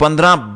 15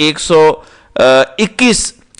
121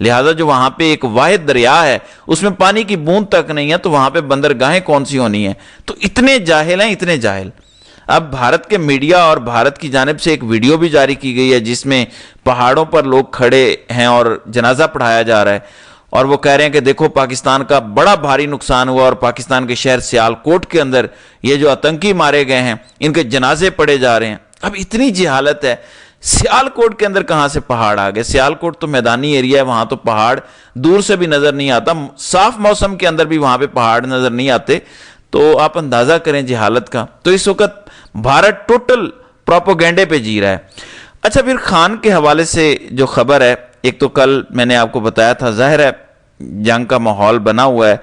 لہٰذا جو وہاں پہ ایک واحد دریا ہے اس میں پانی کی بوند تک نہیں ہے تو وہاں پہ بندرگاہیں کون سی ہونی ہیں؟ تو اتنے جاہل ہیں، اتنے جاہل۔ اب بھارت کے میڈیا اور بھارت کی جانب سے ایک ویڈیو بھی جاری کی گئی ہے جس میں پہاڑوں پر لوگ کھڑے ہیں اور جنازہ پڑھایا جا رہا ہے، اور وہ کہہ رہے ہیں کہ دیکھو پاکستان کا بڑا بھاری نقصان ہوا، اور پاکستان کے شہر سیالکوٹ کے اندر یہ جو آتنکی مارے گئے ہیں ان کے جنازے پڑھے جا رہے ہیں۔ اب اتنی جہالت ہے، سیالکوٹ کے اندر کہاں سے پہاڑ آ گئے؟ سیالکوٹ تو میدانی ایریا ہے، وہاں تو پہاڑ دور سے بھی نظر نہیں آتا، صاف موسم کے اندر بھی وہاں پہ پہاڑ نظر نہیں آتے، تو آپ اندازہ کریں جہالت کا۔ تو اس وقت بھارت ٹوٹل پروپوگینڈے پہ جی رہا ہے۔ اچھا، پھر خان کے حوالے سے جو خبر ہے، ایک تو کل میں نے آپ کو بتایا تھا، ظاہر ہے جنگ کا ماحول بنا ہوا ہے،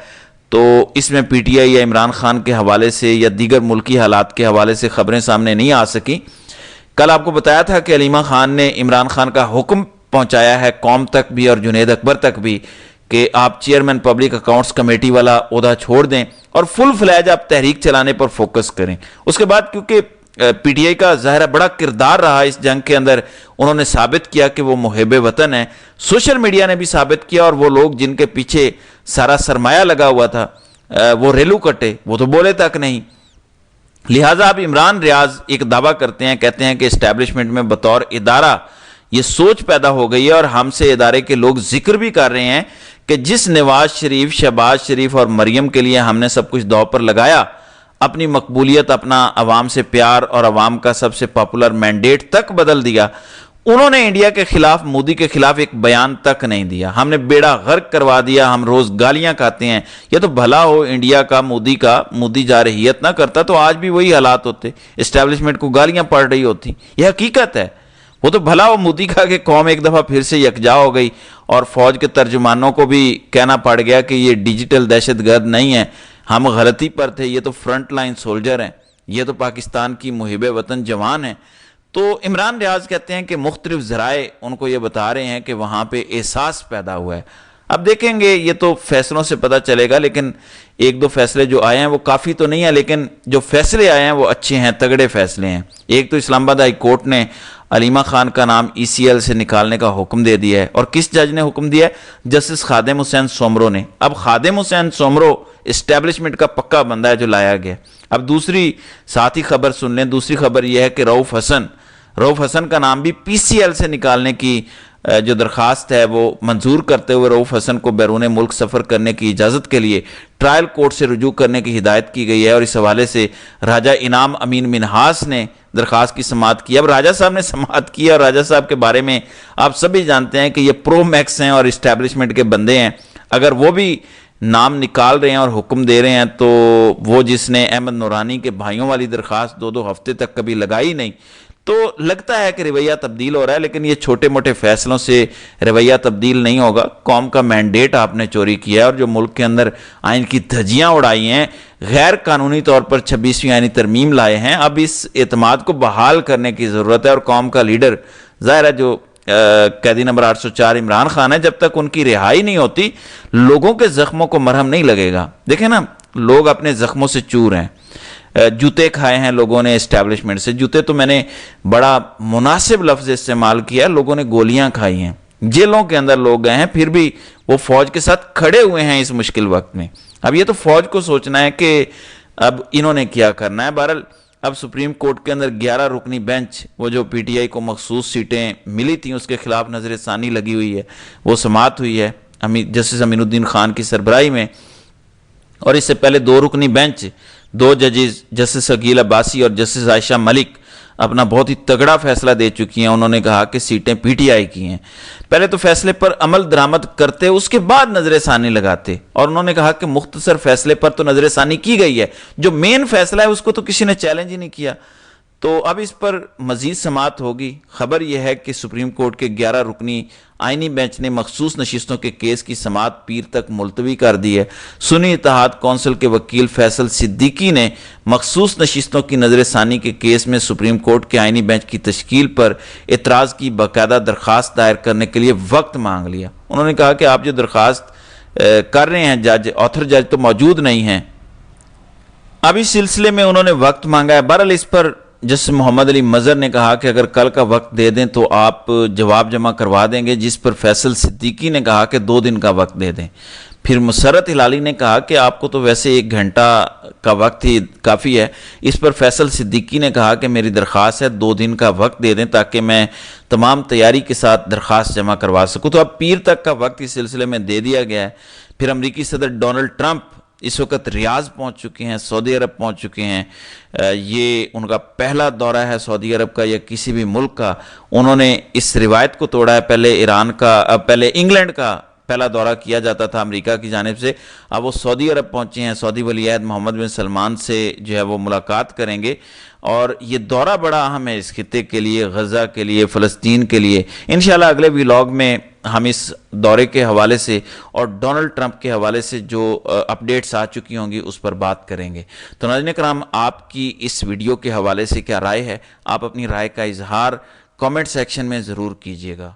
تو اس میں پی ٹی آئی یا عمران خان کے حوالے سے یا دیگر ملکی حالات کے حوالے سے خبریں سامنے نہیں آ سکیں۔ کل آپ کو بتایا تھا کہ علیمہ خان نے عمران خان کا حکم پہنچایا ہے قوم تک بھی اور جنید اکبر تک بھی کہ آپ چیئرمین پبلک اکاؤنٹس کمیٹی والا عہدہ چھوڑ دیں اور فل فلیج آپ تحریک چلانے پر فوکس کریں۔ اس کے بعد کیونکہ پی ٹی آئی کا ظاہرہ بڑا کردار رہا اس جنگ کے اندر، انہوں نے ثابت کیا کہ وہ محب وطن ہے، سوشل میڈیا نے بھی ثابت کیا، اور وہ لوگ جن کے پیچھے سارا سرمایہ لگا ہوا تھا وہ ریلو کٹے، وہ تو بولے تک نہیں۔ لہٰذا اب عمران ریاض ایک دعویٰ کرتے ہیں، کہتے ہیں کہ اسٹیبلشمنٹ میں بطور ادارہ یہ سوچ پیدا ہو گئی ہے، اور ہم سے ادارے کے لوگ ذکر بھی کر رہے ہیں کہ جس نواز شریف، شہباز شریف اور مریم کے لیے ہم نے سب کچھ داؤ پر لگایا، اپنی مقبولیت، اپنا عوام سے پیار اور عوام کا سب سے پاپولر مینڈیٹ تک بدل دیا، انہوں نے انڈیا کے خلاف، مودی کے خلاف ایک بیان تک نہیں دیا، ہم نے بیڑا غرق کروا دیا، ہم روز گالیاں کھاتے ہیں۔ یہ تو بھلا ہو انڈیا کا، مودی جارحیت نہ کرتا تو آج بھی وہی حالات ہوتے، اسٹیبلشمنٹ کو گالیاں پڑ رہی ہوتی، یہ حقیقت ہے۔ وہ تو بھلا ہو مودی کا کہ قوم ایک دفعہ پھر سے یکجا ہو گئی اور فوج کے ترجمانوں کو بھی کہنا پڑ گیا کہ یہ ڈیجیٹل دہشت گرد نہیں ہے، ہم غلطی پر تھے، یہ تو فرنٹ لائن سولجر ہیں، یہ تو پاکستان کی محب وطن جوان ہیں۔ تو عمران ریاض کہتے ہیں کہ مختلف ذرائع ان کو یہ بتا رہے ہیں کہ وہاں پہ احساس پیدا ہوا ہے۔ اب دیکھیں گے، یہ تو فیصلوں سے پتہ چلے گا، لیکن ایک دو فیصلے جو آئے ہیں وہ کافی تو نہیں ہیں، لیکن جو فیصلے آئے ہیں وہ اچھے ہیں، تگڑے فیصلے ہیں۔ ایک تو اسلام آباد ہائی کورٹ نے علیمہ خان کا نام ای سی ایل سے نکالنے کا حکم دے دیا ہے، اور کس جج نے حکم دیا ہے؟ جسٹس خادم حسین سومرو نے۔ اب خادم حسین سومرو اسٹیبلشمنٹ کا پکا بندہ ہے جو لایا گیا۔ اب دوسری ساتھ ہی خبر سن لیں، دوسری خبر یہ ہے کہ رؤف حسن کا نام بھی پی سی ایل سے نکالنے کی جو درخواست ہے وہ منظور کرتے ہوئے رؤف حسن کو بیرون ملک سفر کرنے کی اجازت کے لیے ٹرائل کورٹ سے رجوع کرنے کی ہدایت کی گئی ہے، اور اس حوالے سے راجہ انعام امین منہاس نے درخواست کی سماعت کی۔ اب راجہ صاحب نے سماعت کی، اور راجہ صاحب کے بارے میں آپ سبھی جانتے ہیں کہ یہ پرو میکس ہیں اور اسٹیبلشمنٹ کے بندے ہیں۔ اگر وہ بھی نام نکال رہے ہیں اور حکم دے رہے ہیں تو وہ جس نے احمد نورانی کے بھائیوں والی درخواست 2 ہفتے تک کبھی لگائی نہیں، تو لگتا ہے کہ رویہ تبدیل ہو رہا ہے، لیکن یہ چھوٹے موٹے فیصلوں سے رویہ تبدیل نہیں ہوگا۔ قوم کا مینڈیٹ آپ نے چوری کیا ہے، اور جو ملک کے اندر آئین کی دھجیاں اڑائی ہیں، غیر قانونی طور پر 26ویں آئینی ترمیم لائے ہیں، اب اس اعتماد کو بحال کرنے کی ضرورت ہے، اور قوم کا لیڈر ظاہر ہے جو قیدی نمبر 804 عمران خان ہے، جب تک ان کی رہائی نہیں ہوتی لوگوں کے زخموں کو مرہم نہیں لگے گا۔ دیکھیں نا، لوگ اپنے زخموں سے چور ہیں، جوتے کھائے ہیں لوگوں نے اسٹیبلشمنٹ سے، جوتے تو میں نے بڑا مناسب لفظ استعمال کیا، لوگوں نے گولیاں کھائی ہیں، جیلوں کے اندر لوگ گئے ہیں، پھر بھی وہ فوج کے ساتھ کھڑے ہوئے ہیں اس مشکل وقت میں۔ اب یہ تو فوج کو سوچنا ہے کہ اب انہوں نے کیا کرنا ہے۔ بہرحال اب سپریم کورٹ کے اندر 11 رکنی بینچ، وہ جو پی ٹی آئی کو مخصوص سیٹیں ملی تھیں اس کے خلاف نظر ثانی لگی ہوئی ہے، وہ سماعت ہوئی ہے جسٹس امین الدین خان کی سربراہی میں، اور اس سے پہلے 2 رکنی بینچ، 2 ججز جسٹس عقیل عباسی اور جسٹس عائشہ ملک اپنا بہت ہی تگڑا فیصلہ دے چکی ہیں۔ انہوں نے کہا کہ سیٹیں پی ٹی آئی کی ہیں، پہلے تو فیصلے پر عمل درآمد کرتے، اس کے بعد نظر ثانی لگاتے، اور انہوں نے کہا کہ مختصر فیصلے پر تو نظر ثانی کی گئی ہے، جو مین فیصلہ ہے اس کو تو کسی نے چیلنج ہی نہیں کیا، تو اب اس پر مزید سماعت ہوگی۔ خبر یہ ہے کہ سپریم کورٹ کے 11 رکنی آئینی بینچ نے مخصوص نشستوں کے کیس کی سماعت پیر تک ملتوی کر دی ہے۔ سنی اتحاد کونسل کے وکیل فیصل صدیقی نے مخصوص نشستوں کی نظر ثانی کے کیس میں سپریم کورٹ کے آئینی بینچ کی تشکیل پر اعتراض کی باقاعدہ درخواست دائر کرنے کے لیے وقت مانگ لیا۔ انہوں نے کہا کہ آپ جو درخواست کر رہے ہیں، آتھر جج تو موجود نہیں ہیں۔ اب اس سلسلے میں انہوں نے وقت مانگا ہے۔ بہرحال اس پر جس محمد علی مظہر نے کہا کہ اگر کل کا وقت دے دیں تو آپ جواب جمع کروا دیں گے، جس پر فیصل صدیقی نے کہا کہ 2 دن کا وقت دے دیں۔ پھر مسرت ہلالی نے کہا کہ آپ کو تو ویسے 1 گھنٹہ کا وقت ہی کافی ہے، اس پر فیصل صدیقی نے کہا کہ میری درخواست ہے 2 دن کا وقت دے دیں تاکہ میں تمام تیاری کے ساتھ درخواست جمع کروا سکوں۔ تو اب پیر تک کا وقت اس سلسلے میں دے دیا گیا ہے۔ پھر امریکی صدر ڈونلڈ ٹرمپ اس وقت ریاض پہنچ چکے ہیں، سعودی عرب پہنچ چکے ہیں۔ یہ ان کا پہلا دورہ ہے سعودی عرب کا یا کسی بھی ملک کا۔ انہوں نے اس روایت کو توڑا ہے، پہلے انگلینڈ کا پہلا دورہ کیا جاتا تھا امریکہ کی جانب سے، اب وہ سعودی عرب پہنچے ہیں، سعودی ولی عہد محمد بن سلمان سے جو ہے وہ ملاقات کریں گے، اور یہ دورہ بڑا اہم ہے اس خطے کے لیے، غزہ کے لیے، فلسطین کے لیے۔ انشاءاللہ اگلے ویلاگ میں ہم اس دورے کے حوالے سے اور ڈونلڈ ٹرمپ کے حوالے سے جو اپڈیٹس آ چکی ہوں گی اس پر بات کریں گے۔ تو ناظرین کرام، آپ کی اس ویڈیو کے حوالے سے کیا رائے ہے؟ آپ اپنی رائے کا اظہار کامنٹ سیکشن میں ضرور کیجیے گا۔